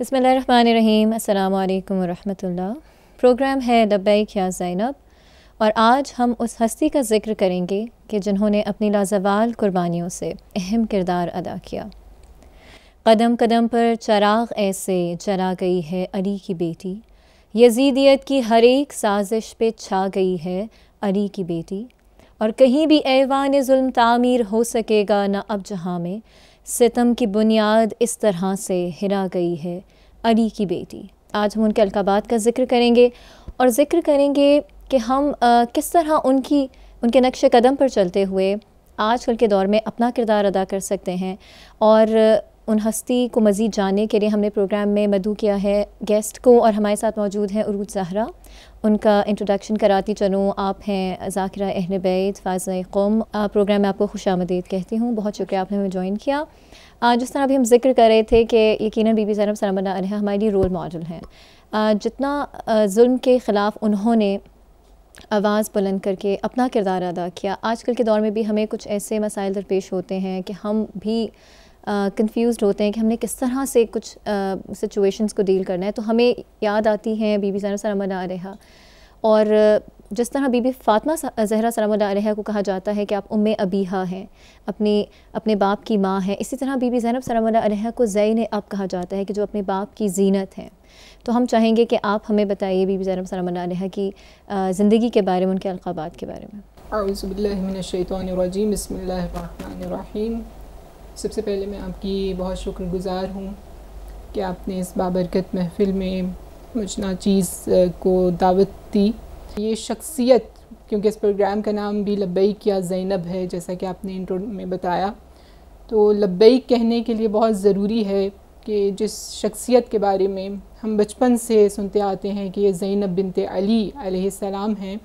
बिस्मिल्लाहिर्रहमानिर्रहीम, अस्सलामु अलैकुम वरहमतुल्लाह। प्रोग्राम है लब्बैक या ज़ैनब, और आज हम उस हस्ती का ज़िक्र करेंगे कि जिन्होंने अपनी लाजवाल कुर्बानियों से अहम किरदार अदा किया। कदम कदम पर चराग़ ऐसे जला गई है अली की बेटी, यज़ीदियत की हर एक साजिश पे छा गई है अली की बेटी, और कहीं भी ऐवान ज़ुल्म तामीर हो सकेगा न अब जहाँ में, सितम की बुनियाद इस तरह से हिला गई है अली की बेटी। आज हम उनके अलक़ाबात का ज़िक्र करेंगे और ज़िक्र करेंगे कि हम किस तरह उनके नक्श कदम पर चलते हुए आजकल के दौर में अपना किरदार अदा कर सकते हैं। और उन हस्ती को मज़ीद जानने के लिए हमने प्रोग्राम में मदऊ किया है गेस्ट को, और हमारे साथ मौजूद हैं उरूज ज़हरा। उनका इंट्रोडक्शन कराती चलूँ, आप हैं ज़ाकिरा अहले बैत फ़ाज़िला क़ौम। प्रोग्राम में आपको खुशामदीद कहती हूँ, बहुत शुक्रिया आपने हमें ज्वाइन किया। जिस तरह अभी हम जिक्र कर रहे थे कि यकीनन बीबी ज़ैनब सलामुल्लाह अलैहा हमारे लिए रोल मॉडल हैं। जितना जुल्म के ख़िलाफ़ उन्होंने आवाज़ बुलंद करके अपना किरदार अदा किया, आजकल के दौर में भी हमें कुछ ऐसे मसाइल दरपेश होते हैं कि हम भी कंफ्यूज्ड होते हैं कि हमने किस तरह से कुछ सिचुएशंस को डील करना है। तो हमें याद आती हैं बीबी ज़ैनब सलामुल्लाह अलैहा, और जिस तरह बीबी फ़ातिमा ज़हरा सलामुल्लाह अलैहा को कहा जाता है कि आप उम्मे अबीहा हैं, अपने बाप की माँ हैं, इसी तरह बीबी ज़ैनब सलामुल्लाह अलैहा को ज़ैन अब कहा जाता है कि जो अपने बाप की ज़ीनत हैं। तो हम चाहेंगे कि आप हमें बताइए बीबी ज़ैनब सलामुल्लाह अलैहा की ज़िंदगी के बारे में, उनके अलक़ाबात के बारे में। औज़ु बिल्लाहि मिनश्शैतानिर्रजीम, बिस्मिल्लाहिर्रहमानिर्रहीम। सबसे पहले मैं आपकी बहुत शुक्रगुज़ार हूँ कि आपने इस बाबरकत महफ़िल में मुझ नाचीज़ को दावत दी। ये शख्सियत, क्योंकि इस प्रोग्राम का नाम भी लब्बैक या ज़ैनब है, जैसा कि आपने इंट्रो में बताया, तो लब्बैक कहने के लिए बहुत ज़रूरी है कि जिस शख्सियत के बारे में हम बचपन से सुनते आते हैं कि ये ज़ैनब बिनते अली अलैहिस्सलाम हैं,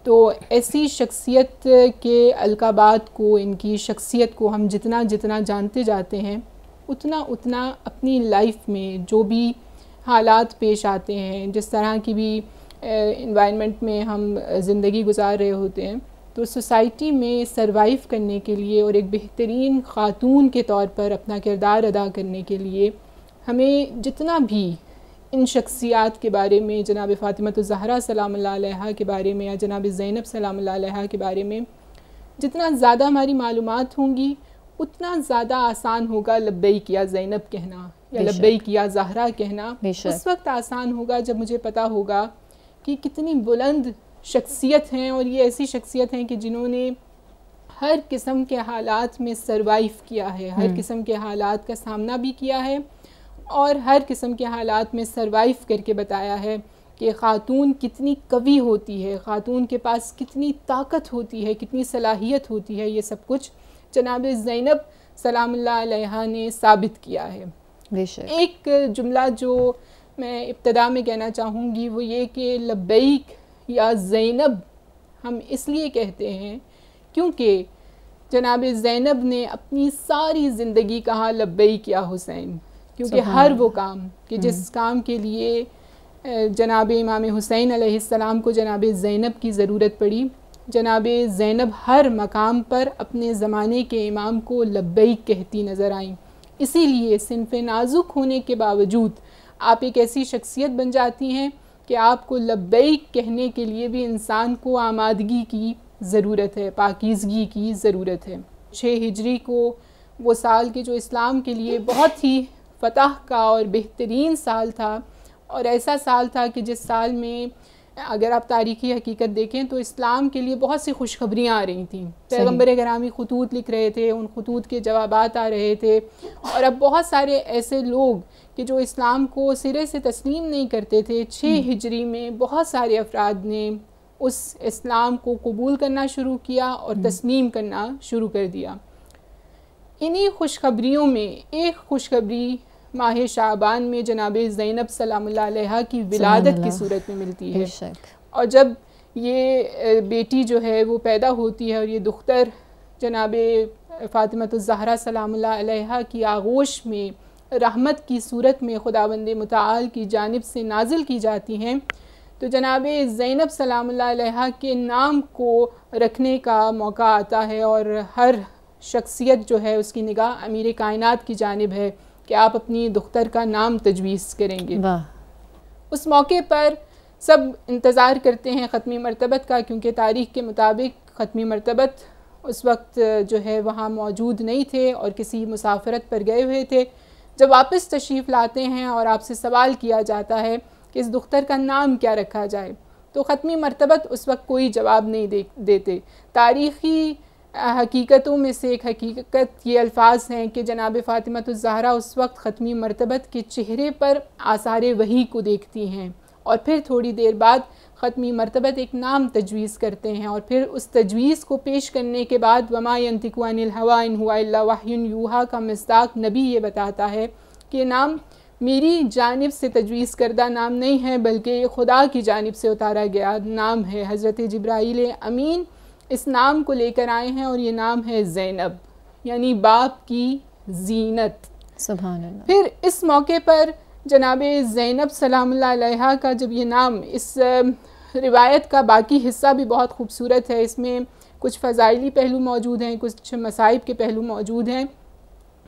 तो ऐसी शख्सियत के अलक़ाबात को, इनकी शख्सियत को हम जितना जितना जानते जाते हैं, उतना उतना अपनी लाइफ में जो भी हालात पेश आते हैं, जिस तरह की भी इन्वायरमेंट में हम ज़िंदगी गुजार रहे होते हैं, तो सोसाइटी में सरवाइव करने के लिए और एक बेहतरीन ख़ातून के तौर पर अपना किरदार अदा करने के लिए हमें जितना भी इन शख्सियात के बारे में, जनाब फ़ातिमा ज़हरा सलामुल्लाह अलैहा के बारे में या जनाब ज़ैनब सलामुल्लाह अलैहा के बारे में जितना ज़्यादा हमारी मालूमात होंगी, उतना ज़्यादा आसान होगा लब्बैक या ज़ैनब कहना या लब्बैक या ज़हरा कहना। उस वक्त आसान होगा जब मुझे पता होगा कि कितनी बुलंद शख्सियत हैं, और ये ऐसी शख्सियत हैं कि जिन्होंने हर किस्म के हालात में सरवाइव किया है, हर किस्म के हालात का सामना भी किया है, और हर किस्म के हालात में सरवाइव करके बताया है कि ख़ातून कितनी कवी होती है, ख़ातून के पास कितनी ताकत होती है, कितनी सलाहियत होती है। ये सब कुछ जनाब ज़ैनब सलामुल्लाह अलैहा ने साबित किया है। एक जुमला जो मैं इब्तदा में कहना चाहूँगी वो ये कि लब्बैक या ज़ैनब हम इसलिए कहते हैं क्योंकि जनाब ज़ैनब ने अपनी सारी ज़िंदगी कहा लब्बैक या हुसैन, क्योंकि हर वो काम कि जिस काम के लिए जनाब इमाम हुसैन अलैहिस्सलाम को जनाब ज़ैनब की ज़रूरत पड़ी, जनाब ज़ैनब हर मकाम पर अपने ज़माने के इमाम को लब्बैक कहती नज़र आईं। इसीलिए सिन्फ़ नाजुक होने के बावजूद आप एक ऐसी शख्सियत बन जाती हैं कि आपको लब्बैक कहने के लिए भी इंसान को आमादगी की ज़रूरत है, पाकीज़गी की ज़रूरत है। 6 हिजरी को वो साल के जो इस्लाम के लिए बहुत ही फ़तह का और बेहतरीन साल था, और ऐसा साल था कि जिस साल में अगर आप तारीख़ी हकीकत देखें तो इस्लाम के लिए बहुत सी खुशखबरियाँ आ रही थीं। पैगम्बर गिरामी ख़ुतूत लिख रहे थे, उन ख़ुतूत के जवाबात आ रहे थे, और अब बहुत सारे ऐसे लोग कि जो इस्लाम को सिरे से तस्लीम नहीं करते थे, 6 हिजरी में बहुत सारे अफराद ने उस इस्लाम को कबूल करना शुरू किया और तस्लीम करना शुरू कर दिया। इन्हीं खुशखबरियों में एक खुशखबरी माह शाबान में जनाब ज़ैनब सलामुल्लाह अलैहा की विलादत की सूरत में मिलती है। और जब ये बेटी जो है वो पैदा होती है और ये दुख्तर जनाब फ़ातिमतुज़ ज़हरा सलामुल्लाह अलैहा की आगोश में रहमत की सूरत में खुदावंद मुताल की जानिब से नाजिल की जाती हैं, तो जनाब ज़ैनब सलामुल्लाह अलैहा के नाम को रखने का मौका आता है और हर शख्सियत जो है उसकी निगाह अमीर कायनात की जानिब है कि आप अपनी दुख्तर का नाम तजवीज़ करेंगे। उस मौके पर सब इंतज़ार करते हैं ख़त्मी मरतबत का, क्योंकि तारीख़ के मुताबिक ख़त्मी मरतबत उस वक्त जो है वहाँ मौजूद नहीं थे और किसी मुसाफरत पर गए हुए थे। जब वापस तशरीफ़ लाते हैं और आपसे सवाल किया जाता है कि इस दुख्तर का नाम क्या रखा जाए, तो ख़त्मी मरतबत उस वक्त कोई जवाब नहीं देते। तारीख़ी हकीकतों में से एक हकीकत ये अल्फाज हैं कि जनाब फ़ातिमतुज़ ज़हरा उस वक्त ख़त्मी मरतबत के चेहरे पर आसार वही को देखती हैं और फिर थोड़ी देर बाद ख़त्मी मरतबत एक नाम तजवीज़ करते हैं और फिर उस तजवीज़ को पेश करने के बाद वमा यंतिकु अनिल हवा इन हुवा इल्ला वह्युन यूहा का मिस्दाक नबी ये बताता है कि नाम मेरी जानिब से तजवीज़ करदा नाम नहीं है, बल्कि खुदा की जानिब से उतारा गया नाम है। हज़रत जिब्राईल अमीन इस नाम को लेकर आए हैं और ये नाम है ज़ैनब, यानी बाप की जीनत। सुभान अल्लाह। फिर इस मौके पर जनाब ज़ैनब सलामुल्लाह अलैहा का जब ये नाम, इस रिवायत का बाकी हिस्सा भी बहुत खूबसूरत है, इसमें कुछ फ़ज़ाइली पहलू मौजूद हैं, कुछ मसाइब के पहलू मौजूद हैं,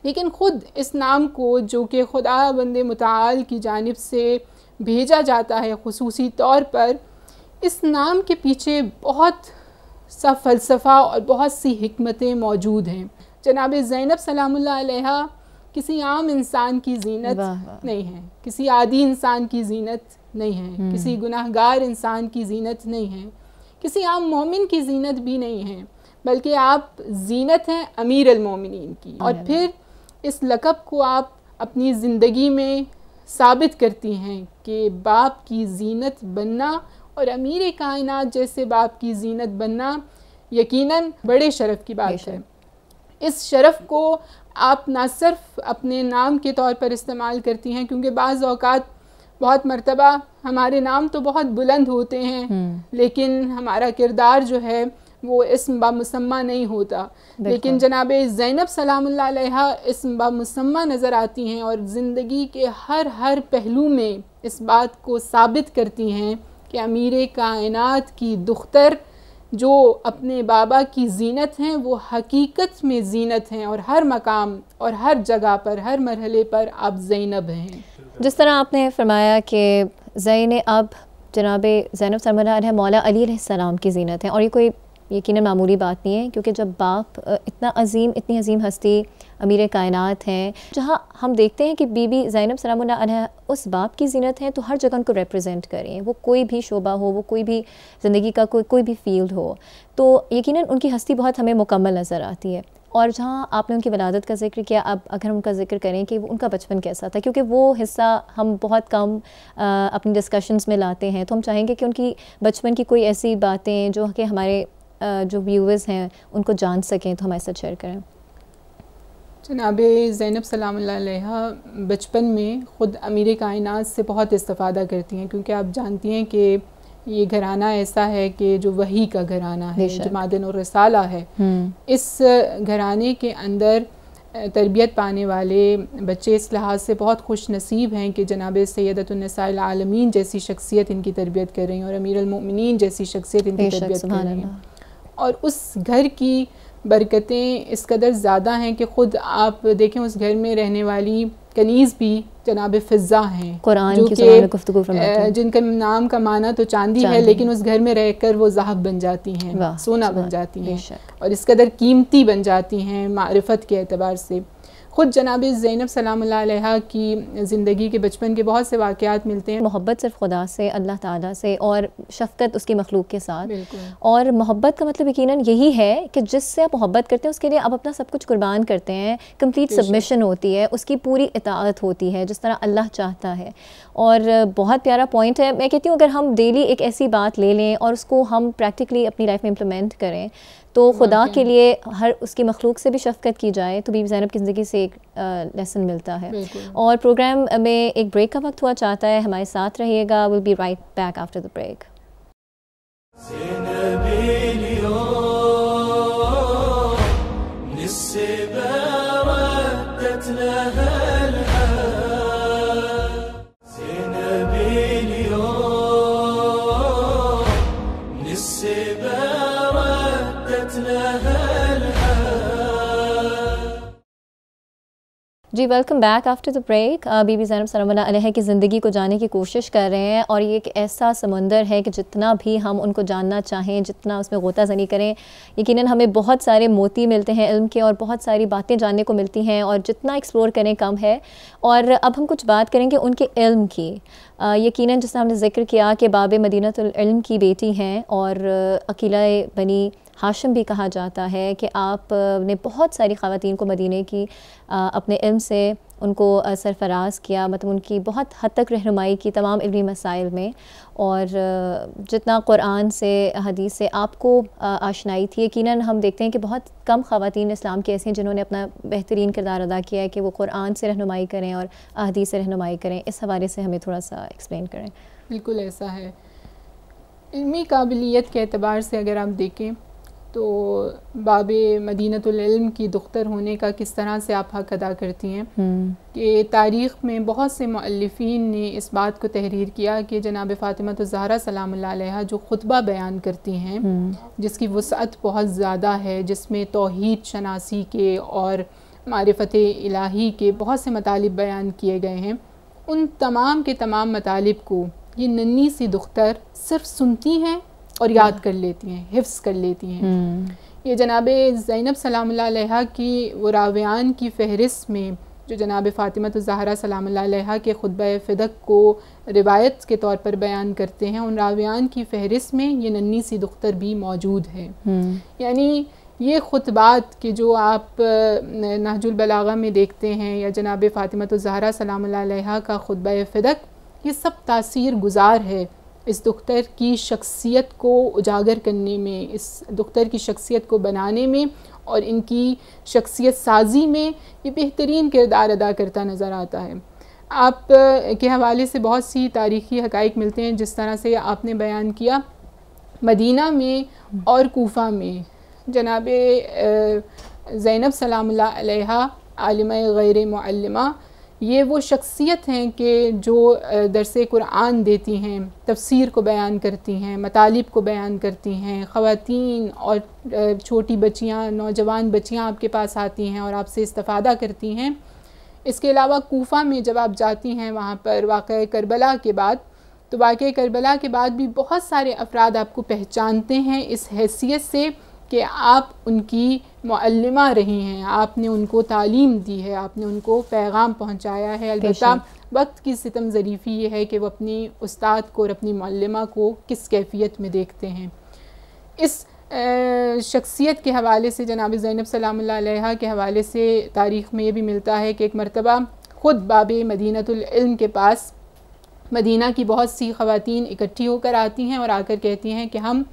लेकिन ख़ुद इस नाम को जो कि खुदा बंदे मुताल की जानिब से भेजा जाता है ख़ुसूसी तौर पर, इस नाम के पीछे बहुत सा फ़लसफ़ा और बहुत सी हिकमतें मौजूद हैं। जनाब ज़ैनब सलामुल्लाह अलैहा किसी आम इंसान की जीनत नहीं है, किसी आदी इंसान की जीनत नहीं है, किसी गुनाहगार इंसान की जीनत नहीं है, किसी आम मोमिन की जीनत भी नहीं है, बल्कि आप जीनत हैं अमीर अल मोमिनीन की। और फिर इस लक़ब को आप अपनी ज़िंदगी में साबित करती हैं कि बाप की जीनत बनना और अमीर कायनात जैसे बाप की जीनत बनना यकीनन बड़े शरफ़ की बात है। इस शरफ़ को आप ना सिर्फ अपने नाम के तौर पर इस्तेमाल करती हैं, क्योंकि बाज़ औक़ात बहुत मर्तबा हमारे नाम तो बहुत बुलंद होते हैं लेकिन हमारा किरदार जो है वो इस्म बामुसम्मा नहीं होता, लेकिन जनाब ज़ैनब सलामुल्लाह अलैहा इस्म बामुसम्मा नज़र आती हैं और ज़िंदगी के हर पहलू में इस बात को साबित करती हैं कि अमीर कायनात की दुख्तर जो अपने बाबा की जीनत हैं वो हकीकत में जीनत हैं और हर मकाम और हर जगह पर, हर मरहले पर आप ज़ैनब हैं। जिस तरह आपने फरमाया कि ज़ैनब जनाब ज़ैनब सलामुल्लाह मौला अली अलैहिस्सलाम की जीनत है, और ये कोई यकीनन मामूली बात नहीं है, क्योंकि जब बाप इतनी अजीम हस्ती अमीर कायनात हैं, जहाँ हम देखते हैं कि बीबी ज़ैनब सलामुल्लाह अलैहा उस बाप की जीनत है, तो हर जगह उनको रिप्रेजेंट करें, वो कोई भी शोबा हो, वो कोई भी ज़िंदगी का कोई भी फील्ड हो, तो यकीनन उनकी हस्ती बहुत हमें मुकम्मल नज़र आती है। और जहाँ आपने उनकी वलादत का जिक्र किया, अब अगर उनका जिक्र करें कि उनका बचपन कैसा था, क्योंकि वो हिस्सा हम बहुत कम अपनी डिस्कशंस में लाते हैं, तो हम चाहेंगे कि उनकी बचपन की कोई ऐसी बातें जो कि हमारे जो व्यूअर्स हैं उनको जान सकें, तो हमारे साथ शेयर करें। जनाब ज़ैनब सलामुल्लाह अलैहा बचपन में ख़ुद अमीर कायनात से बहुत इस्तिफ़ादा करती हैं, क्योंकि आप जानती हैं कि ये घराना ऐसा है कि जो वही का घराना है, जो मादन और रसाला है। इस घराने के अंदर तरबियत पाने वाले बच्चे इस लिहाज से बहुत खुश नसीब हैं कि जनाब सैयदतुन्निसाइल आलमीन जैसी शख्सियत इनकी तरबियत कर रही हैं और अमीर अल मोमिनीन जैसी शख्सियत इनकी तरबियत कर रही हैं। और उस घर की बरकतें इस कदर ज़्यादा हैं कि ख़ुद आप देखें उस घर में रहने वाली कनीज़ भी जनाब फ़िज़्ज़ा हैं, कुरान की ज़बान में गुफ्तगू फरमाती हैं, जिनका नाम का माना तो चांदी है, लेकिन उस घर में रहकर वो ज़हब बन जाती हैं, सोना बन जाती हैं और इस कदर कीमती बन जाती हैं मारिफत के एतबार से। ख़ुद जनाब ज़ैनब सलामुल्लाह अलैहा की ज़िंदगी के बचपन के बहुत से वाक़यात मिलते हैं। मोहब्बत सिर्फ खुदा से, अल्लाह ताला से, और शफ़क़त उसकी मखलूक के साथ। और मोहब्बत का मतलब यकीनन यही है कि जिससे आप मोहब्बत करते हैं उसके लिए आप अपना सब कुछ कुर्बान करते हैं, कंप्लीट सबमिशन होती है, उसकी पूरी इताअत होती है। जिस तरह अल्लाह चाहता है। और बहुत प्यारा पॉइंट है। मैं कहती हूँ अगर हम डेली एक ऐसी बात ले लें और उसको हम प्रैक्टिकली अपनी लाइफ में इम्प्लीमेंट करें तो खुदा के लिए हर उसकी मखलूक से भी शफ़क़त की जाए तो बीबी ज़ैनब की ज़िंदगी से एक लेसन मिलता है। और प्रोग्राम में एक ब्रेक का वक्त हुआ चाहता है, हमारे साथ रहिएगा। Will be right back after the break. जी welcome back after the break. Bibi Zainab सलामुल्लाह अलैहा की ज़िंदगी को जानने की कोशिश कर रहे हैं और ये एक ऐसा समंदर है कि जितना भी हम उनको जानना चाहें, जितना उसमें गोता ज़नी करें, यकीनन हमें बहुत सारे मोती मिलते हैं इल्म के और बहुत सारी बातें जानने को मिलती हैं और जितना एक्सप्लोर करें कम है। और अब हम कुछ बात करेंगे उनके इल्म की। यकीनन जैसा हमने ज़िक्र किया कि बाब मदीनतुल इल्म की बेटी हैं और अकीला बनी हाशिम भी कहा जाता है कि आप ने बहुत सारी ख़वातीन को मदीने की अपने इल्म से उनको सरफराज किया, मतलब उनकी बहुत हद तक रहनुमाई की तमाम इल्मी मसाइल में। और जितना क़ुरान से हदीस से आपको आशनाई थी, यकीनन हम देखते हैं कि बहुत कम ख़वातीन इस्लाम की ऐसी हैं जिन्होंने अपना बेहतरीन किरदार अदा किया है कि वो क़ुरान से रहनुमाई करें और हदीस से रहनुमाई करें। इस हवाले से हमें थोड़ा सा एक्सप्लेन करें। बिल्कुल ऐसा है। इल्मी काबिलियत के एतबार से अगर आप देखें तो बाबे मदीनतुल इल्म की दुख्तर होने का किस तरह से आप हक़ अदा करती हैं कि तारीख़ में बहुत से मुअल्लिफ़ीन ने इस बात को तहरीर किया कि जनाब फ़ातिमा ज़हरा सलामुल्लाह अलैहा जो खुतबा बयान करती हैं, जिसकी वसअत बहुत ज़्यादा है, जिसमें तौहीद शनासी के और मारिफ़त इलाही के बहुत से मतालिब बयान किए गए हैं, उन तमाम के तमाम मतालिब को ये नन्ही सी दुख्तर सिर्फ़ सुनती हैं और याद कर लेती हैं, हिफ्ज़ कर लेती हैं। ये जनाब ज़ैनब सलामुल्लाह अलैहा की वो रावियान की फ़हरिस्त में जो जनाब फ़ातिमा ज़हरा सलामुल्लाह अलैहा के खुतबा फ़िदक को रिवायत के तौर पर बयान करते हैं, उन रावियान की फ़हरिस्त में ये नन्ही सी दुख्तर भी मौजूद है। यानी ये खुतबात के जो आप नहजुल बलागा में देखते हैं या जनाब फ़ातिमा ज़हरा सलामुल्लाह अलैहा का खुतबा फ़िदक, ये सब तासीर गुज़ार है इस दुख्तर की शख्सियत को उजागर करने में, इस दुख्तर की शख्सियत को बनाने में और इनकी शख्सियत साजी में ये बेहतरीन किरदार अदा करता नज़र आता है। आप के हवाले से बहुत सी तारीख़ी हक़ाइक़ मिलते हैं, जिस तरह से आपने बयान किया मदीना में और कूफ़ा में जनाबे ज़ैनब सलामुल्लाह अलैहा आलिमा गैर मुअल्लिमा ये वो शख्सियत हैं कि जो दरसे कुरान देती हैं, तफसीर को बयान करती हैं, मतालिब को बयान करती हैं। ख़वातीन और छोटी बच्चियाँ, नौजवान बच्चियाँ आपके पास आती हैं और आपसे इस्तिफ़ादा करती हैं। इसके अलावा कूफ़ा में जब आप जाती हैं वहाँ पर वाक़या करबला के बाद, तो वाक़या करबला के बाद भी बहुत सारे अफराद आपको पहचानते हैं इस हैसियत से कि आप उनकी मुअल्लिमा रही हैं, आपने उनको तालीम दी है, आपने उनको पैगाम पहुंचाया है। अलबत्ता वक्त की सितम ज़रीफ़ी ये है कि वो अपनी उस्ताद को और अपनी मुअल्लिमा को किस कैफ़ियत में देखते हैं। इस शख्सियत के हवाले से जनाब ज़ैनब सलामुल्लाह अलैहा के हवाले से तारीख़ में ये भी मिलता है कि एक मरतबा ख़ुद बाबे मदीनतुल इल्म के पास मदीना की बहुत सी ख़वातीन इकट्ठी होकर आती हैं और आकर कहती हैं कि हम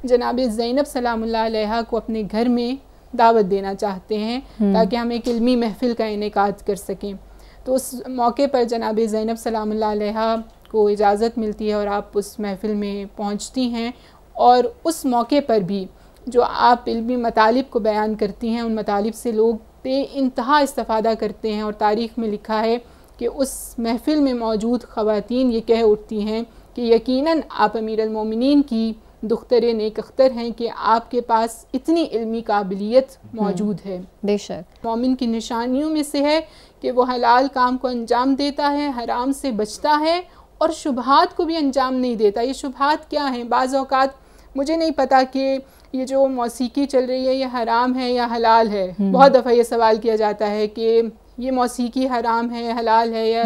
जनाब ज़ैनब सलामुल्लाह अलैहा को अपने घर में दावत देना चाहते हैं ताकि हम एक इल्मी महफ़िल का इनेकाद कर सकें। तो उस मौके पर जनाब ज़ैनब सलामुल्लाह अलैहा को इजाज़त मिलती है और आप उस महफ़िल में पहुंचती हैं और उस मौके पर भी जो आप इल्मी मतालिब को बयान करती हैं, उन मतालिब से लोग बेइंतहा इस्तिफ़ादा करते हैं। और तारीख़ में लिखा है कि उस महफ़िल में मौजूद ख़वातीन ये कह उठती हैं कि यकीनन आप अमीर अल मोमिनीन की दुख्तरे नेक अख्तर हैं कि आपके पास इतनी इल्मी काबिलियत मौजूद है। बेशक मोमिन की निशानियों में से है कि वो हलाल काम को अंजाम देता है, हराम से बचता है और शुबहात को भी अंजाम नहीं देता। ये शुबहात क्या हैं? बाज़ औक़ात मुझे नहीं पता कि ये जो मौसीकी चल रही है ये हराम है या हलाल है। बहुत दफ़ा ये सवाल किया जाता है कि ये मौसीकी हराम है, हलाल है, या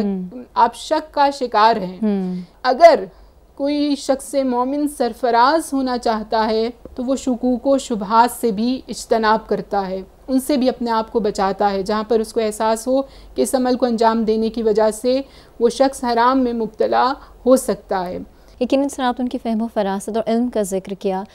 आप शक का शिकार हैं। अगर कोई शख्स मोमिन सरफराज होना चाहता है तो वो शुकूक व शुबहात से भी इज्तनाब करता है, उनसे भी अपने आप को बचाता है, जहाँ पर उसको एहसास हो कि इस अमल को अंजाम देने की वजह से वो शख्स हराम में मुब्तला हो सकता है। यकीनन सर आपने उनकी फ़हम व फ़रासत और इल्म का ज़िक्र किया,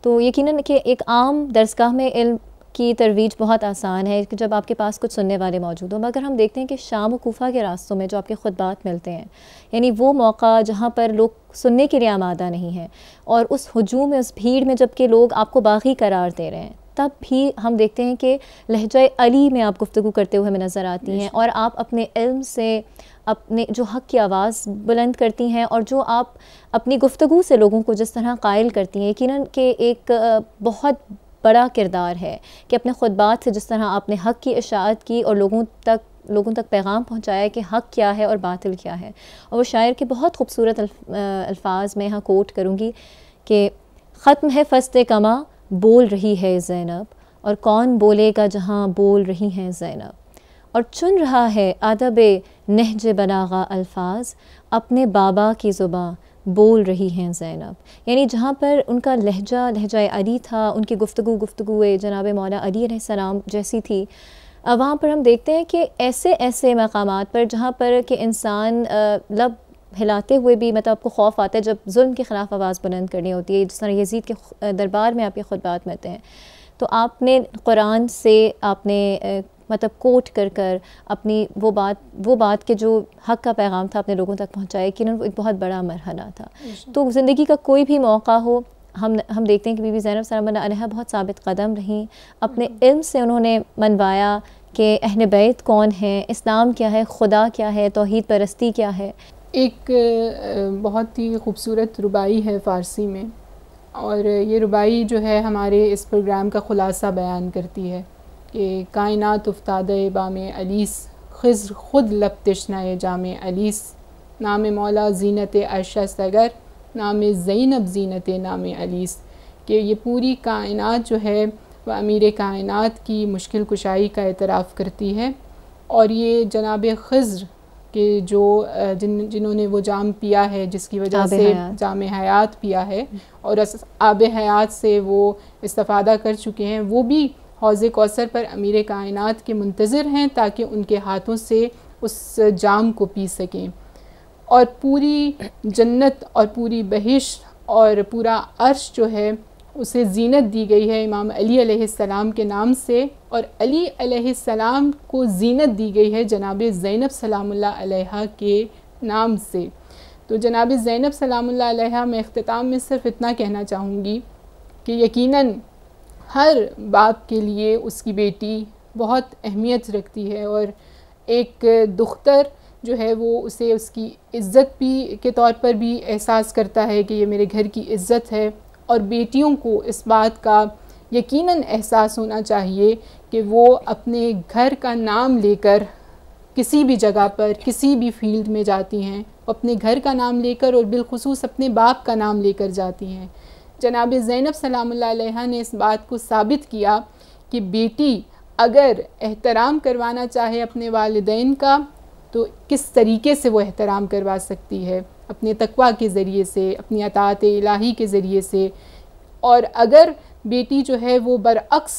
तो यकीनन कि एक आम दरसगाह में इल्म की तरवीज बहुत आसान है कि जब आपके पास कुछ सुनने वाले मौजूद हों, मगर हम देखते हैं कि शाम व कूफा के रास्तों में जो आपके खुतबात मिलते हैं, यानी वो मौका जहाँ पर लोग सुनने के लिए आमादा नहीं हैं, और उस हुजूम में, उस भीड़ में जबकि लोग आपको बागी करार दे रहे हैं, तब भी हम देखते हैं कि लहजा अली में आप गुफ्तगू करते हुए हमें नज़र आती हैं, और आप अपने इल्म से अपने जो हक़ की आवाज़ बुलंद करती हैं, और जो आप अपनी गुफ्तगू से लोगों को जिस तरह कायल करती हैं, यकीनन कि एक बहुत बड़ा किरदार है कि अपने खुतबात से जिस तरह आपने हक़ की इशाअत की और लोगों तक पैगाम पहुँचाया कि हक़ क्या है और बातिल क्या है। और वो शायर के बहुत खूबसूरत अल्फाज में यहाँ कोट करूँगी कि ख़त्म है फ़स्ते कमा बोल रही है ज़ैनब, और कौन बोलेगा जहाँ बोल रही हैं ज़ैनब, और चुन रहा है अदब नहज बलागा अल्फाज, अपने बाबा की ज़ुबां बोल रही हैं ज़ैनब। यानी जहाँ पर उनका लहजा अली था, उनकी गुफ्तगू जनाब मौला अली अलैहिस्सलाम जैसी थी, वहाँ पर हम देखते हैं कि ऐसे मकामात पर जहाँ पर कि इंसान लब हिलाते हुए भी मतलब आपको खौफ आता है जब जुल्म के ख़िलाफ़ आवाज़ बुलंद करनी होती है, जिस तरह यजीद के दरबार में आपके खुतबात मिलते हैं, तो आपने कुरान से आपने मतलब कोट कर अपनी वो बात के जो हक़ का पैगाम था अपने लोगों तक पहुँचाया कि वो एक बहुत बड़ा मरहला था। तो ज़िंदगी का कोई भी मौका हो, हम देखते हैं कि बीबी ज़ैनब सलाम अलैहा बहुत साबित कदम रहीं, अपने इल्म से उन्होंने मनवाया कि अहले बैत कौन है, इस्लाम क्या है, खुदा क्या है, तौहीद परस्ती क्या है। एक बहुत ही खूबसूरत रुबाई है फ़ारसी में, और ये रुबाई जो है हमारे इस प्रोग्राम का ख़ुलासा बयान करती है कि कायनात उफ्तादे बामे अलीस, ख़िज़्र ख़ुद लब तशनाए जामे अलीस, नाम मौला ज़ीनत आयशा सगर, नाम ज़ैनब ज़ीनत नाम अलीस, कि ये पूरी कायनात जो है वह अमीर कायनात की मुश्किल कुशाई का एतराफ़ करती है, और ये जनाब ख़िज़्र कि जो जिन्होंने वो जाम पिया है जिसकी वजह से जाम हयात पिया है, और आब हयात से वो इस्तिफ़ादा कर चुके हैं, वो भी हौज़ कौसर पर अमीर कायनात के मुंतज़िर हैं ताकि उनके हाथों से उस जाम को पी सकें। और पूरी जन्नत और पूरी बहिश्त और पूरा अर्श जो है उसे ज़ीनत दी गई है इमाम अली अलैहिस्सलाम के नाम से, और अली अलैहिस्सलाम को ज़ीनत दी गई है जनाब ज़ैनब सलामुल्लाह अलैहा के नाम से। तो जनाब ज़ैनब सलामुल्लाह अलैहा मैं इख्तिताम में सिर्फ इतना कहना चाहूँगी कि यकीनन हर बाप के लिए उसकी बेटी बहुत अहमियत रखती है, और एक दुख्तर जो है वो उसे उसकी इज़्ज़त भी के तौर पर भी एहसास करता है कि ये मेरे घर की इज़्ज़त है, और बेटियों को इस बात का यकीनन एहसास होना चाहिए कि वो अपने घर का नाम लेकर किसी भी जगह पर किसी भी फील्ड में जाती हैं, अपने घर का नाम लेकर और बिलखुसूस अपने बाप का नाम लेकर जाती हैं। जनाब ज़ैनब सलामुल्लाह अलैहा ने इस बात को साबित किया कि बेटी अगर एहतराम करवाना चाहे अपने वालिदैन का तो किस तरीके से वो एहतराम करवा सकती है, अपने तक़वा के ज़रिए से, अपनी अताअत इलाही के ज़रिए से। और अगर बेटी जो है वो बरअक्स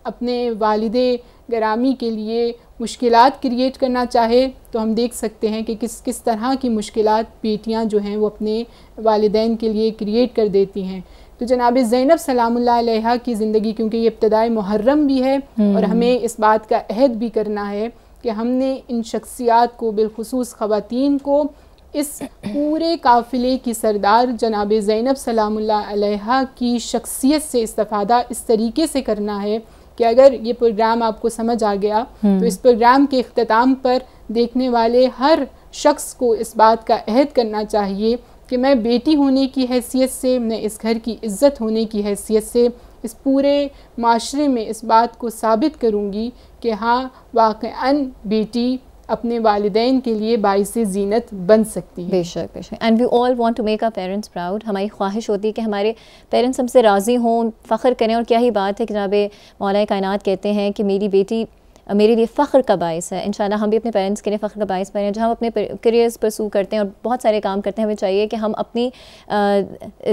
अपने वालिदे गरामी के लिए मुश्किलात क्रिएट करना चाहे तो हम देख सकते हैं कि किस तरह की मुश्किलात बेटियां जो हैं वो अपने वालिदैन के लिए क्रिएट कर देती हैं। तो जनाब ज़ैनब सलामुल्लाह अलैहा की ज़िंदगी, क्योंकि ये इब्तिदाई मुहर्रम भी है और हमें इस बात का अहद भी करना है कि हमने इन शख्सियात को, बिलखुसूस ख़वातीन को, इस पूरे काफ़िले की सरदार जनाब ज़ैनब सलामुल्लाह अलैहा की शख्सियत से इस्तिफ़ादा इस तरीके से करना है कि अगर ये प्रोग्राम आपको समझ आ गया तो इस प्रोग्राम के इख्तिताम पर देखने वाले हर शख्स को इस बात का अहद करना चाहिए कि मैं बेटी होने की हैसियत से, मैं इस घर की इज़्ज़त होने की हैसियत से इस पूरे माशरे में इस बात को साबित करूँगी कि हाँ वाक़अन बेटी अपने वालिदैन के लिए बाइसे ज़ीनत बन सकती है। बेशक बेशक। And we all want to make our parents proud. हमारी ख्वाहिश होती है कि हमारे पेरेंट्स हमसे राज़ी हों, फ़ख्र करें। और क्या ही बात है कि जनाब मौला कायनात कहते हैं कि मेरी बेटी मेरे लिए फ़ख्र का बाइस है। इंशाल्लाह हम भी अपने पेरेंट्स के लिए फ़ख्र का बाइस बने। जहाँ हम अपने करियर्स परसू करते हैं और बहुत सारे काम करते हैं, हमें चाहिए कि हम अपनी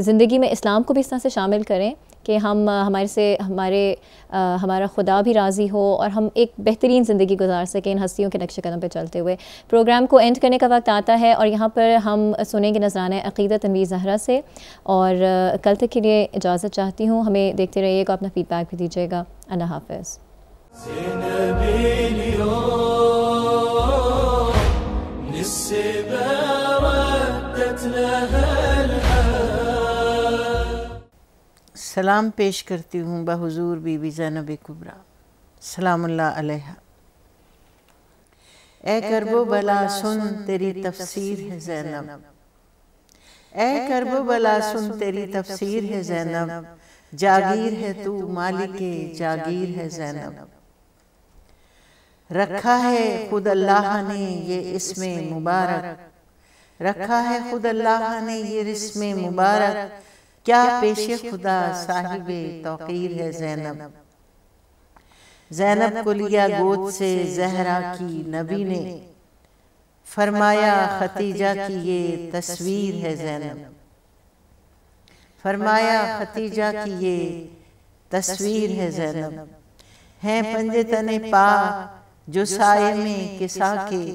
ज़िंदगी में इस्लाम को भी इस तरह से शामिल करें कि हम हमारा खुदा भी राज़ी हो और हम एक बेहतरीन ज़िंदगी गुजार सकें इन हस्तियों के नक्शे कदम पे चलते हुए। प्रोग्राम को एंड करने का वक्त आता है और यहाँ पर हम सुनेंगे नजराना अक़ीदत तनवीर ज़हरा से। और कल तक के लिए इजाज़त चाहती हूँ। हमें देखते रहिएगा, अपना फ़ीडबैक भी दीजिएगा। अल्लाह हाफ़िज़। सलाम पेश करती हूँ बहुज़ूर बीबी ज़ैनब कुबरा सलामुल्लाह अलैहा। ए करबो बला सुन तेरी तफसीर है ज़ैनब, ए करबो बला सुन तेरी तफसीर है ज़ैनब, जागीर है तू मालिके जागीर है ज़ैनब। रखा है खुद अल्लाह ने ये इसमें मुबारक, रखा है खुद अल्लाह ने ये इसमें मुबारक, क्या पेशे खुदा साहिबे तौकीर है ज़ैनब। ज़ैनब को लिया गोद से ज़हरा की नबी ने, फरमाया खतीजा की ये तस्वीर है ज़ैनब, फरमाया खतीजा की ये तस्वीर है ज़ैनब। हैं पंजे तने पाक जो साए में किसा के,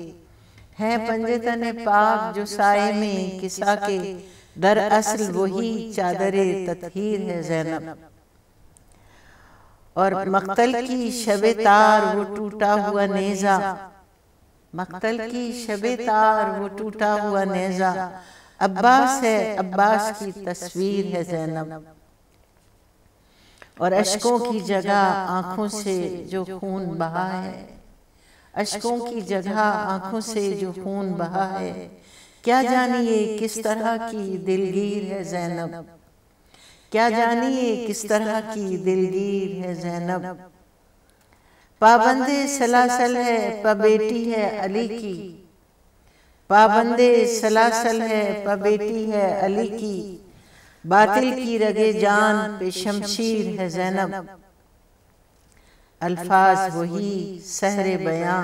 हैं पंजे तने पाक जो साए में किसा के, दर असल वही चादरे तत्हीर है ज़ैनब। और मक्तल की शबे तार वो टूटा हुआ नेज़ा, मक्तल की शबे तार वो टूटा हुआ नेज़ा, अब्बास है अब्बास की तस्वीर है ज़ैनब। और अश्कों की जगह आँखों से जो खून बहा है, अश्कों की जगह आँखों से जो खून बहा है, क्या जानिए किस तरह की दिलगीर है ज़ैनब, क्या जानिए किस तरह की दिलगीर है ज़ैनब। पाबंदे सलासल है पबेटी है अली की, पाबंदे सलासल है पबेटी है अली की, बातिल की रगे जान पे शमशीर है ज़ैनब। अल्फाज वही सहरे बयां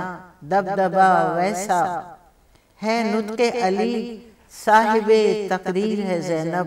दबदबा वैसा, है नुत्के अली साहिबे तकरीर है ज़ैनब।